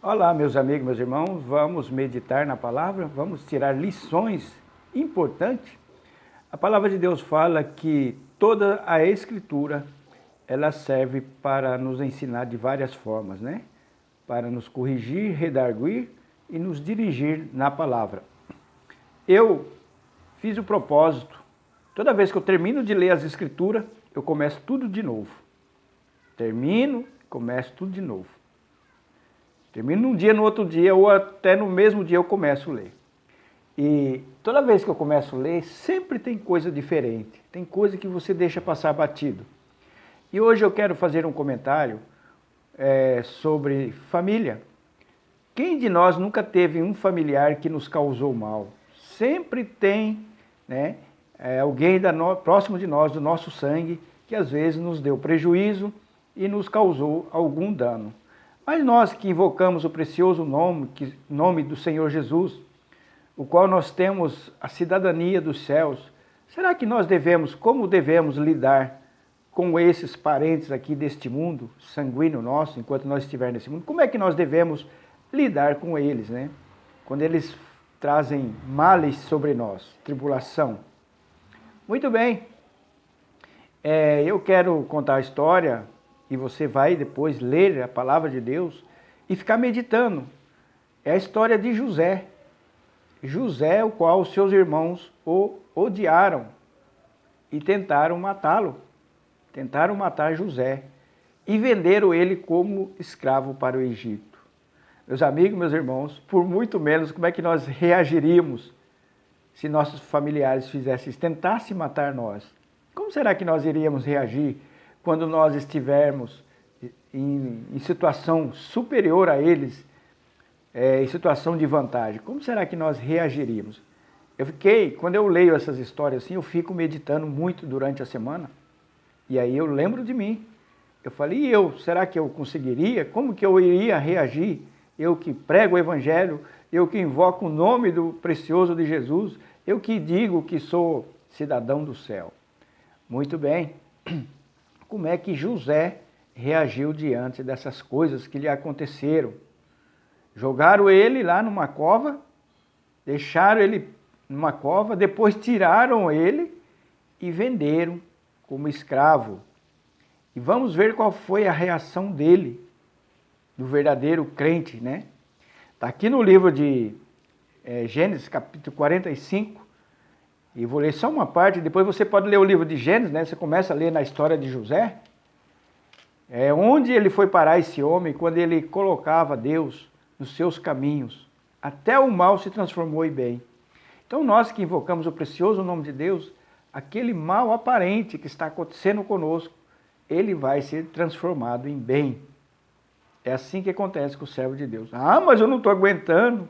Olá, meus amigos, meus irmãos, vamos meditar na palavra, vamos tirar lições importantes. A palavra de Deus fala que toda a Escritura, ela serve para nos ensinar de várias formas, né? Para nos corrigir, redarguir e nos dirigir na palavra. Eu fiz o propósito, toda vez que eu termino de ler as Escrituras, eu começo tudo de novo. Termino, começo tudo de novo. Termino num dia, no outro dia, ou até no mesmo dia eu começo a ler. E toda vez que eu começo a ler, sempre tem coisa diferente. Tem coisa que você deixa passar batido. E hoje eu quero fazer um comentário sobre família. Quem de nós nunca teve um familiar que nos causou mal? Sempre tem, né, alguém próximo de nós, do nosso sangue, que às vezes nos deu prejuízo e nos causou algum dano. Mas nós que invocamos o precioso nome do Senhor Jesus, o qual nós temos a cidadania dos céus, será que como devemos lidar com esses parentes aqui deste mundo, sanguíneo nosso, enquanto nós estivermos nesse mundo? Como é que nós devemos lidar com eles, né? Quando eles trazem males sobre nós, tribulação. Muito bem, eu quero contar a história e você vai depois ler a palavra de Deus e ficar meditando. É a história de José. José, o qual os seus irmãos o odiaram e tentaram matá-lo. Tentaram matar José e venderam ele como escravo para o Egito. Meus amigos, meus irmãos, por muito menos, como é que nós reagiríamos se nossos familiares fizessem isso, tentassem matar nós? Como será que nós iríamos reagir quando nós estivermos em situação superior a eles, em situação de vantagem? Como será que nós reagiríamos? Quando eu leio essas histórias assim, eu fico meditando muito durante a semana, e aí eu lembro de mim. Eu falei, e eu? Será que eu conseguiria? Como que eu iria reagir? Eu que prego o Evangelho, eu que invoco o nome do precioso de Jesus, eu que digo que sou cidadão do céu. Muito bem. Como é que José reagiu diante dessas coisas que lhe aconteceram? Jogaram ele lá numa cova, deixaram ele numa cova, depois tiraram ele e venderam como escravo. E vamos ver qual foi a reação dele, do verdadeiro crente, né? Está aqui no livro de Gênesis, capítulo 45, e vou ler só uma parte, depois você pode ler o livro de Gênesis, né? Você começa a ler na história de José, onde ele foi parar esse homem, quando ele colocava Deus nos seus caminhos, até o mal se transformou em bem. Então nós que invocamos o precioso nome de Deus, aquele mal aparente que está acontecendo conosco, ele vai ser transformado em bem. É assim que acontece com o servo de Deus. Ah, mas eu não estou aguentando.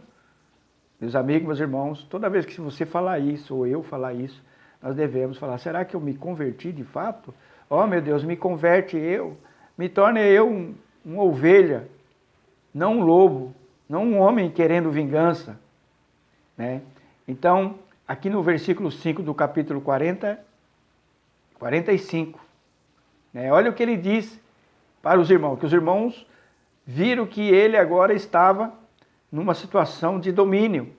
Meus amigos, meus irmãos, toda vez que você falar isso, ou eu falar isso, nós devemos falar, será que eu me converti de fato? Oh, meu Deus, me converte eu, me torne eu uma ovelha, não um lobo, não um homem querendo vingança, né? Então, aqui no versículo 5 do capítulo 45, né? Olha o que ele diz para os irmãos, que os irmãos viram que ele agora estava numa situação de domínio.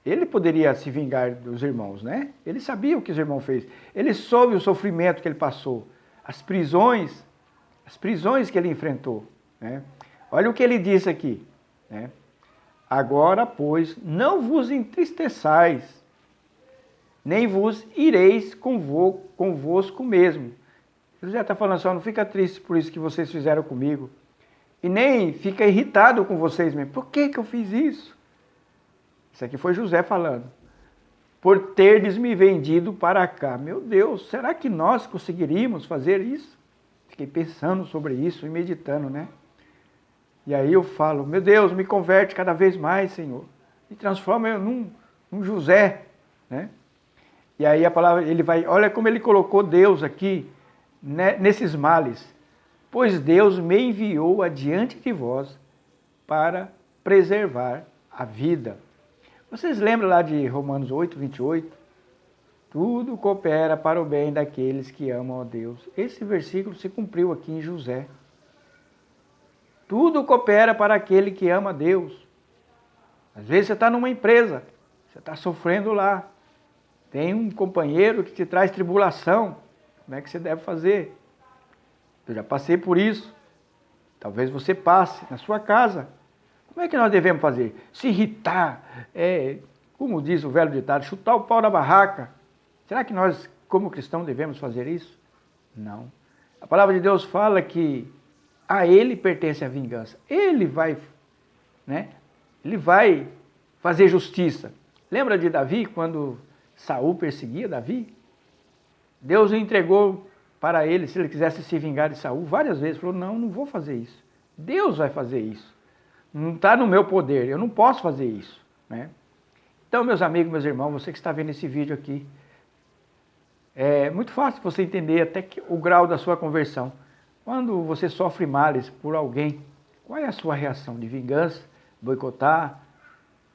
Ele poderia se vingar dos irmãos, né? Ele sabia o que os irmãos fez. Ele soube o sofrimento que ele passou, as prisões que ele enfrentou, né? Olha o que ele disse aqui, né? Agora, pois, não vos entristeçais, nem vos ireis convosco mesmo. José está falando só, não fica triste por isso que vocês fizeram comigo. E nem fica irritado com vocês mesmo. Por que eu fiz isso? Isso aqui foi José falando. Por terdes me vendido para cá. Meu Deus, será que nós conseguiríamos fazer isso? Fiquei pensando sobre isso e meditando, né? E aí eu falo, meu Deus, me converte cada vez mais, Senhor. Me transforma eu num José, né? E aí a palavra, olha como ele colocou Deus aqui, né, nesses males. Pois Deus me enviou adiante de vós para preservar a vida. Vocês lembram lá de Romanos 8, 28? Tudo coopera para o bem daqueles que amam a Deus. Esse versículo se cumpriu aqui em José. Tudo coopera para aquele que ama a Deus. Às vezes você está numa empresa, você está sofrendo lá. Tem um companheiro que te traz tribulação. Como é que você deve fazer? Eu já passei por isso. Talvez você passe na sua casa. Como é que nós devemos fazer? Se irritar, como diz o velho ditado, chutar o pau na barraca. Será que nós, como cristãos, devemos fazer isso? Não. A palavra de Deus fala que a Ele pertence a vingança. Ele vai fazer justiça. Lembra de Davi, quando Saul perseguia Davi? Deus o entregou para ele, se ele quisesse se vingar de Saul, várias vezes. Falou, não vou fazer isso. Deus vai fazer isso. Não está no meu poder, eu não posso fazer isso. Né? Então, meus amigos, meus irmãos, você que está vendo esse vídeo aqui, é muito fácil você entender até que o grau da sua conversão. Quando você sofre males por alguém, qual é a sua reação? De vingança, boicotar,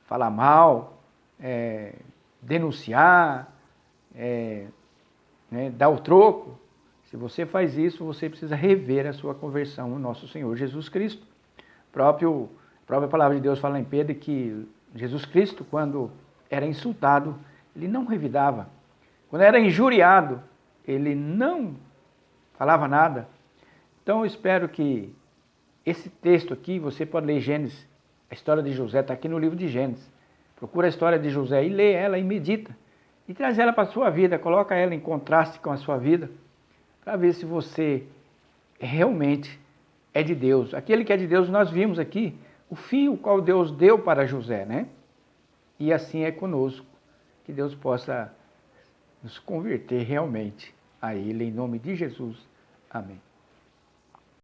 falar mal, denunciar, dar o troco? Se você faz isso, você precisa rever a sua conversão no nosso Senhor Jesus Cristo. A própria palavra de Deus fala em Pedro que Jesus Cristo, quando era insultado, ele não revidava. Quando era injuriado, ele não falava nada. Então eu espero que esse texto aqui, você pode ler Gênesis, a história de José está aqui no livro de Gênesis. Procura a história de José e lê ela e medita. E traz ela para a sua vida, coloca ela em contraste com a sua vida, para ver se você realmente é de Deus. Aquele que é de Deus, nós vimos aqui o fim o qual Deus deu para José, né? E assim é conosco, que Deus possa nos converter realmente a Ele, em nome de Jesus. Amém.